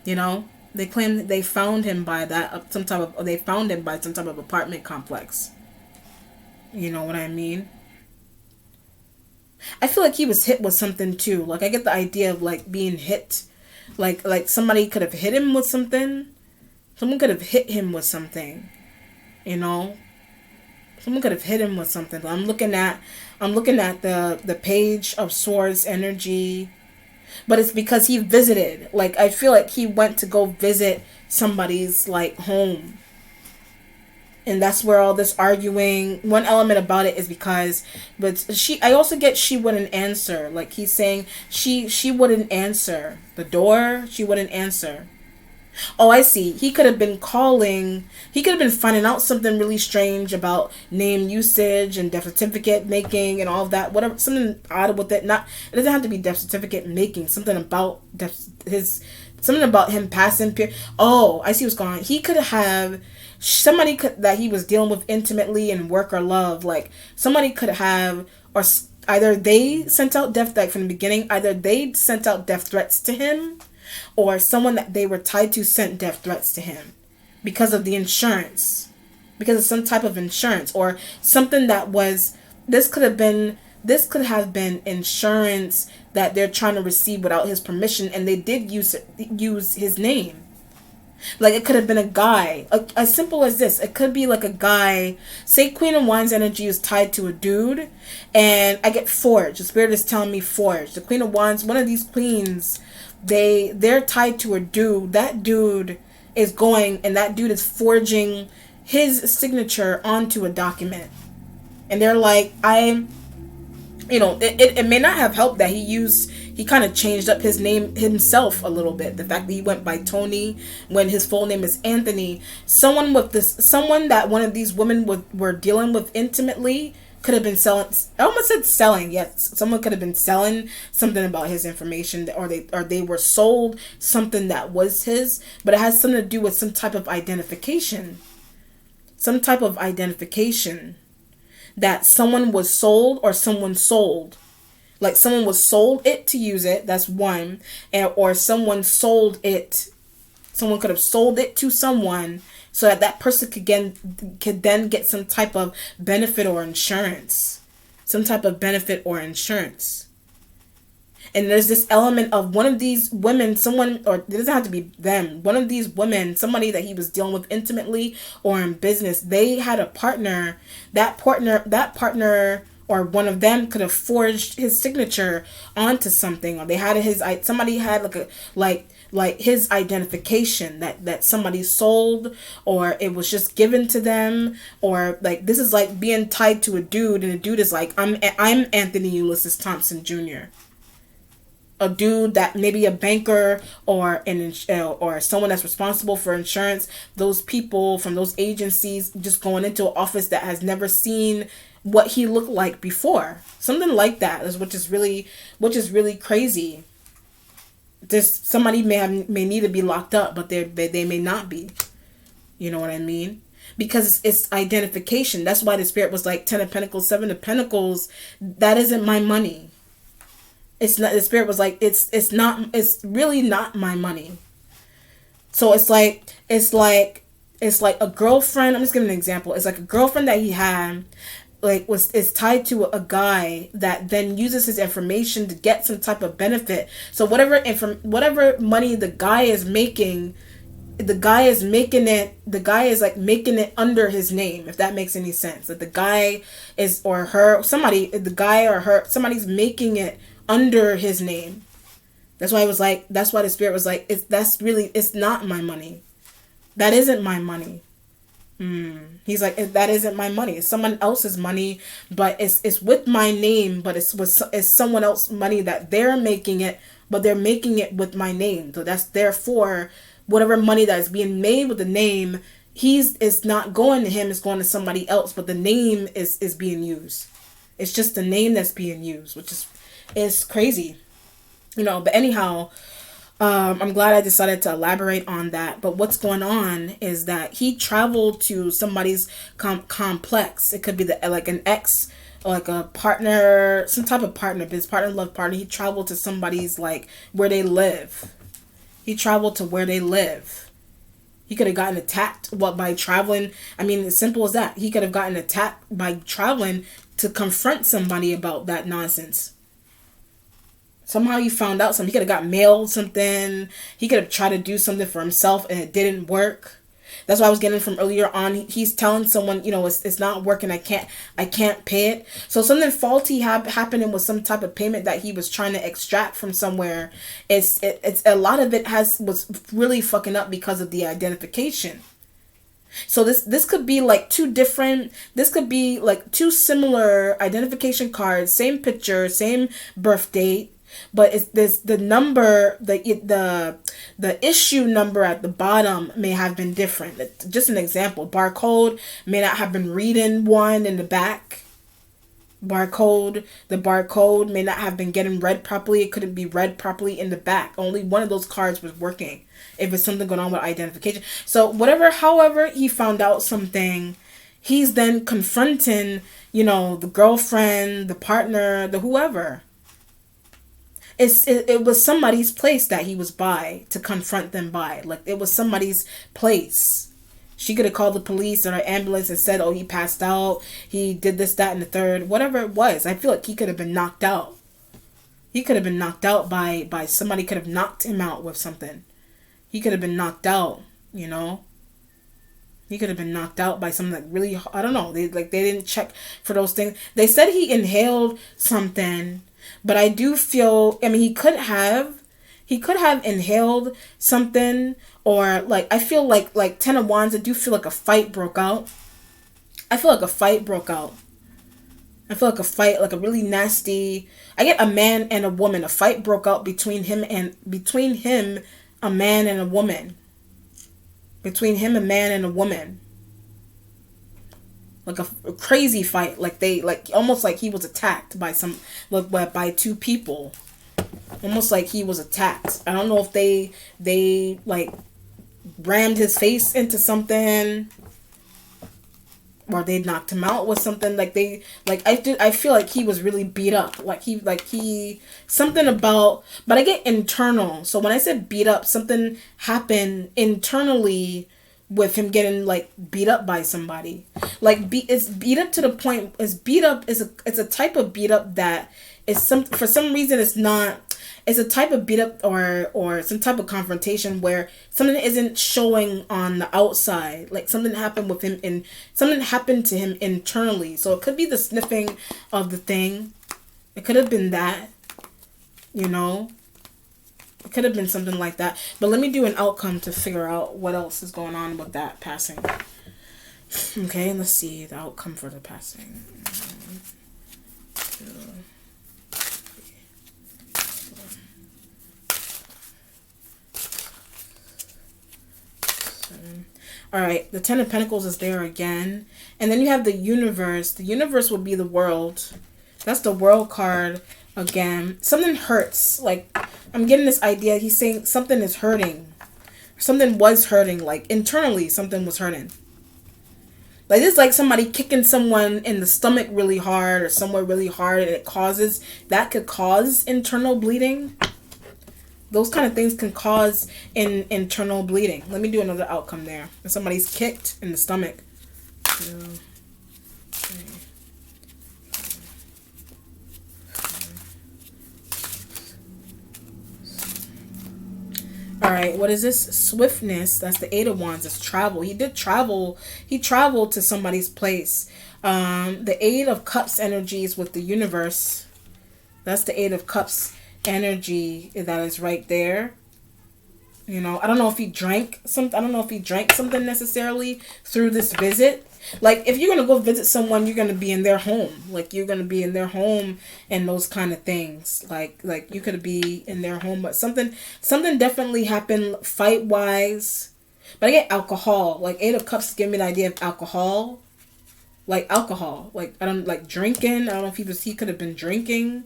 you know? They claim they found him by some type of apartment complex. You know what I mean? I feel like he was hit with something too. Like I get the idea of like being hit. Like somebody could have hit him with something. Someone could have hit him with something. You know? Someone could have hit him with something. I'm looking at the Page of Swords energy. But it's because he visited. Like, I feel like he went to go visit somebody's, like, home. And that's where all this arguing... One element about it is because... But I also get she wouldn't answer. Like, he's saying she wouldn't answer. The door, she wouldn't answer. Oh, I see. He could have been calling. He could have been finding out something really strange about name usage and death certificate making and all of that. Whatever, something odd with it. It doesn't have to be death certificate making. Something about something about him passing. Oh, I see what's going on. He could have that he was dealing with intimately in work or love. Like somebody could have, or either they sent out death, like from the beginning. Either they sent out death threats to him, or someone that they were tied to sent death threats to him because of the insurance, because of some type of insurance, or something that was, this could have been insurance that they're trying to receive without his permission, and they did use his name. Like it could have been a guy, as simple as this. It could be like a guy, say Queen of Wands energy is tied to a dude, and I get forged. The Spirit is telling me forged. The Queen of Wands, one of these queens, they're tied to a dude. That dude is going, and that dude is forging his signature onto a document. And they're like, it may not have helped that he kind of changed up his name himself a little bit. The fact that he went by Tony when his full name is Anthony. Someone that one of these women were dealing with intimately could have been selling. I almost said selling. Yes, someone could have been selling something about his information, or they were sold something that was his, but it has something to do with some type of identification. Some type of identification that someone was sold or someone sold. Like someone was sold it to use it. That's one, or someone sold it. Someone could have sold it to someone, so that that person could then get some type of benefit or insurance. Some type of benefit or insurance. And there's this element of one of these women, someone, or it doesn't have to be them, one of these women, somebody that he was dealing with intimately or in business, they had a partner. That partner or one of them could have forged his signature onto something, or they had somebody had like his identification that somebody sold, or it was just given to them, or like this is like being tied to a dude, and the dude is like, I'm Anthony Ulysses Thompson Jr. A dude that maybe a banker or or someone that's responsible for insurance, those people from those agencies just going into an office that has never seen what he looked like before. Something like that is which is really crazy. Somebody may need to be locked up, but they may not be. You know what I mean? Because it's identification. That's why the spirit was like 10 of Pentacles, 7 of Pentacles. That isn't my money. It's not. The spirit was like, it's really not my money. So it's like a girlfriend. I'm just giving an example. It's like a girlfriend that he had, is tied to a guy that then uses his information to get some type of benefit. So whatever money the guy is making, the guy is making it under his name, if that makes any sense. That the guy is, or her, somebody's making it under his name. That's why the spirit was like, it's not my money. That isn't my money. He's like, that isn't my money. It's someone else's money, but it's with my name, but it's someone else's money that they're making it, but they're making it with my name. So that's therefore whatever money that is being made with the name, it's not going to him, it's going to somebody else, but the name is being used. It's just the name that's being used, which is crazy. But anyhow, I'm glad I decided to elaborate on that. But what's going on is that he traveled to somebody's complex. It could be like an ex, or like a partner, some type of partner, business partner, love partner. He traveled to somebody's, like, where they live. He traveled to where they live. He could have gotten attacked by traveling. I mean, as simple as that. He could have gotten attacked by traveling to confront somebody about that nonsense. Somehow he found out something. He could have got mailed something. He could have tried to do something for himself and it didn't work. That's what I was getting from earlier on. He's telling someone, it's not working. I can't pay it. So something faulty happening with some type of payment that he was trying to extract from somewhere. It's a lot of it was really fucking up because of the identification. So this could be like two similar identification cards, same picture, same birth date. But it's the number, the issue number at the bottom may have been different. Just an example, barcode may not have been reading one in the back. The barcode may not have been getting read properly. It couldn't be read properly in the back. Only one of those cards was working. If it's something going on with identification. So however he found out something, he's then confronting, the girlfriend, the partner, the whoever. It was somebody's place that he was by to confront them by. Like, it was somebody's place. She could have called the police or an ambulance and said, oh, he passed out. He did this, that, and the third. Whatever it was. I feel like he could have been knocked out. He could have been knocked out by somebody could have knocked him out with something. He could have been knocked out, He could have been knocked out by something that really, I don't know. They didn't check for those things. They said he inhaled something. But I do feel, he could have inhaled something, or I feel like 10 of Wands, I do feel like a fight broke out. I feel like a fight, like a really nasty, I get a man and a woman, a fight broke out between him, a man and a woman. Between him, a man and a woman. like a crazy fight. Like they like almost like he was attacked by some by two people. Almost like he was attacked. I don't know if they like rammed his face into something, or they knocked him out with something. Like they like I feel like he was really beat up. Like he something about, but I get internal. So when I said beat up, something happened internally with him getting like beat up by somebody. Like it's beat up to the point, it's beat up is it's a type of beat up that is for some reason it's not, it's a type of beat up or some type of confrontation where something isn't showing on the outside. Like something happened with him something happened to him internally. So it could be the sniffing of the thing. It could have been that, you know. It could have been something like that. But let me do an outcome to figure out what else is going on with that passing. Okay, let's see the outcome for the passing. 1, 2, 7. All right, the 10 of Pentacles is there again. And then you have the universe. The universe will be the world. That's the world card again. Something hurts. Like, I'm getting this idea. He's saying something is hurting. Something was hurting. Like, internally, something was hurting. Like, it's like somebody kicking someone in the stomach really hard or somewhere really hard, and that could cause internal bleeding. Those kind of things can cause internal bleeding. Let me do another outcome there. If somebody's kicked in the stomach. 2, 3, 4. All right, what is this? Swiftness. That's the 8 of Wands. It's travel. He did travel. He traveled to somebody's place. The 8 of Cups energies with the universe. That's the 8 of Cups energy that is right there. You know, I don't know if he drank something. I don't know if he drank something necessarily through this visit. Like, if you're going to go visit someone, you're going to be in their home. Like, you're going to be in their home and those kind of things. Like you could be in their home, but something definitely happened fight-wise. But I get alcohol. Like, 8 of Cups give me the idea of alcohol. Like, alcohol. Like, I don't, like, drinking. I don't know if he could have been drinking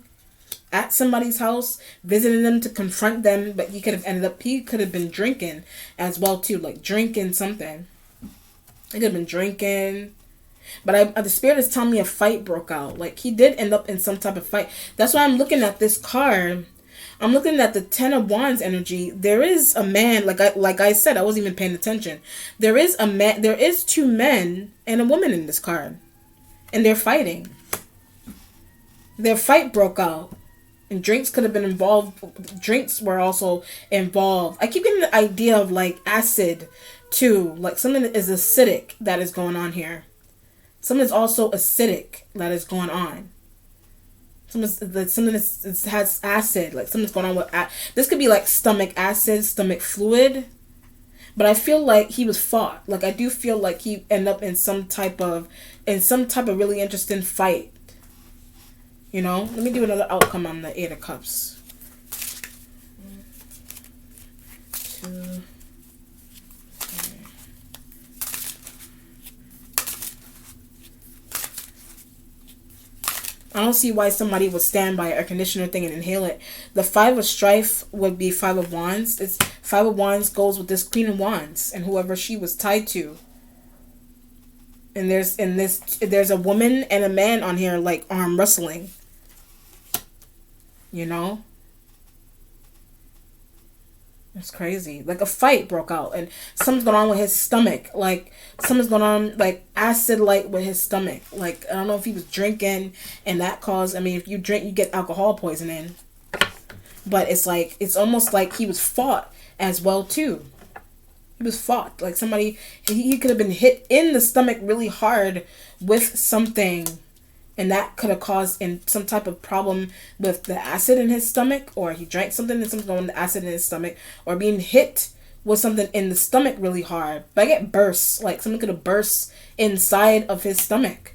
at somebody's house, visiting them to confront them, but he could have been drinking as well, too. Like, drinking something. He could have been drinking. But the spirit is telling me a fight broke out. Like, he did end up in some type of fight. That's why I'm looking at this card. I'm looking at the 10 of Wands energy. There is a man, like I said, I wasn't even paying attention. There is 2 men and a woman in this card. And they're fighting. Their fight broke out. And drinks could have been involved. Drinks were also involved. I keep getting the idea of, like, acid, too. Like, something is acidic that is going on here. Something is also acidic that is going on. Something has acid. Like, something's going on with... This could be, like, stomach acid, stomach fluid. But I feel like he was fought. Like, I do feel like he ended up in some type of really interesting fight. You know, let me do another outcome on the 8 of Cups. 1, 2, 3. I don't see why somebody would stand by an air conditioner thing and inhale it. The 5 of Strife would be 5 of Wands. It's 5 of Wands goes with this Queen of Wands and whoever she was tied to. And there's a woman and a man on here, like, arm wrestling. You know? It's crazy. Like, a fight broke out. And something's going on with his stomach. Like, something's going on, like, acid light with his stomach. Like, I don't know if he was drinking and that caused... I mean, if you drink, you get alcohol poisoning. But it's like... It's almost like he was fought as well, too. He was fought. Like, somebody... He could have been hit in the stomach really hard with something... And that could have caused some type of problem with the acid in his stomach. Or he drank something and something's going with acid in his stomach. Or being hit with something in the stomach really hard. But I get bursts. Like, something could have burst inside of his stomach.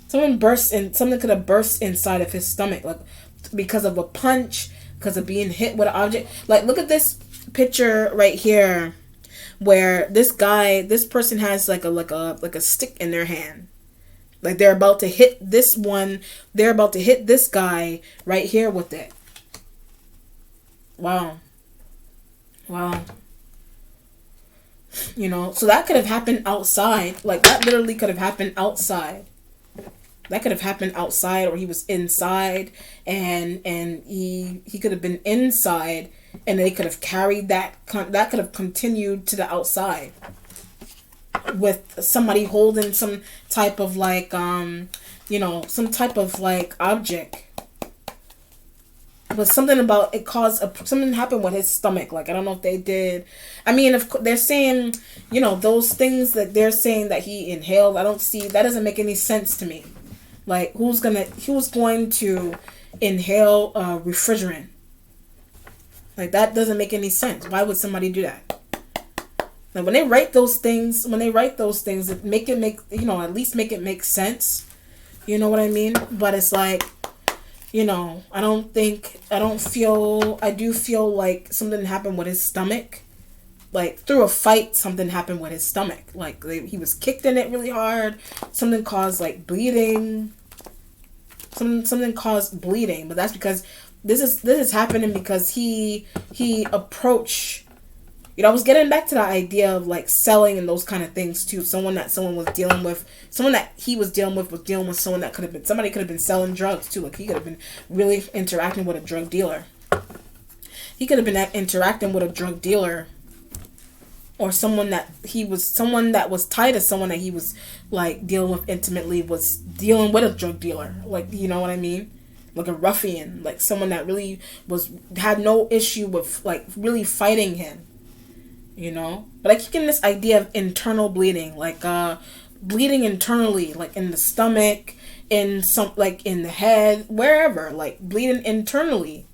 Something could have burst inside of his stomach. Like, because of a punch. Because of being hit with an object. Like, look at this picture right here. where this person has like a stick in their hand. Like they're about to hit this one. They're about to hit this guy right here with it. Wow. Wow. You know, so that could have happened outside. Like that literally could have happened outside. That could have happened outside, or he was inside, and he could have been inside, and they could have carried that could have continued to the outside with somebody holding some type of like some type of like object. But something about it caused something happened with his stomach. Like I don't know if they did. I mean, if they're saying those things that they're saying that he inhaled, I don't see that. Doesn't make any sense to me. Like who's going to inhale refrigerant? Like that doesn't make any sense. Why would somebody do that? Like when they write those things, at least make it make sense. You know what I mean? But it's like, I do feel like something happened with his stomach. Like through a fight, something happened with his stomach. Like he was kicked in it really hard. Something caused like bleeding. Something caused bleeding, but that's because this is happening because he approached. I was getting back to the idea of like selling and those kind of things too. Someone that he was dealing with someone that could have been selling drugs too. Like he could have been really interacting with a drug dealer. Or someone that was tied to someone that he was like dealing with intimately was dealing with a drug dealer. Like, you know what I mean? Like a ruffian, like someone that really had no issue with like really fighting him. But I keep getting this idea of internal bleeding, like bleeding internally, like in the stomach, in the head, wherever, like bleeding internally.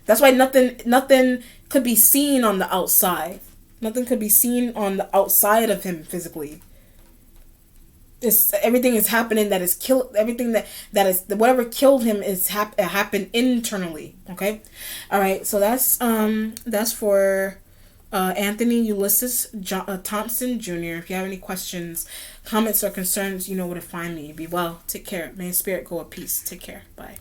That's why nothing could be seen on the outside. Nothing could be seen on the outside of him physically. Everything is happening that is killed. Everything that is whatever killed him is happened internally. Okay, all right. So that's for Anthony Ulysses Thompson Jr. If you have any questions, comments, or concerns, you know where to find me. Be well. Take care. May spirit go with peace. Take care. Bye.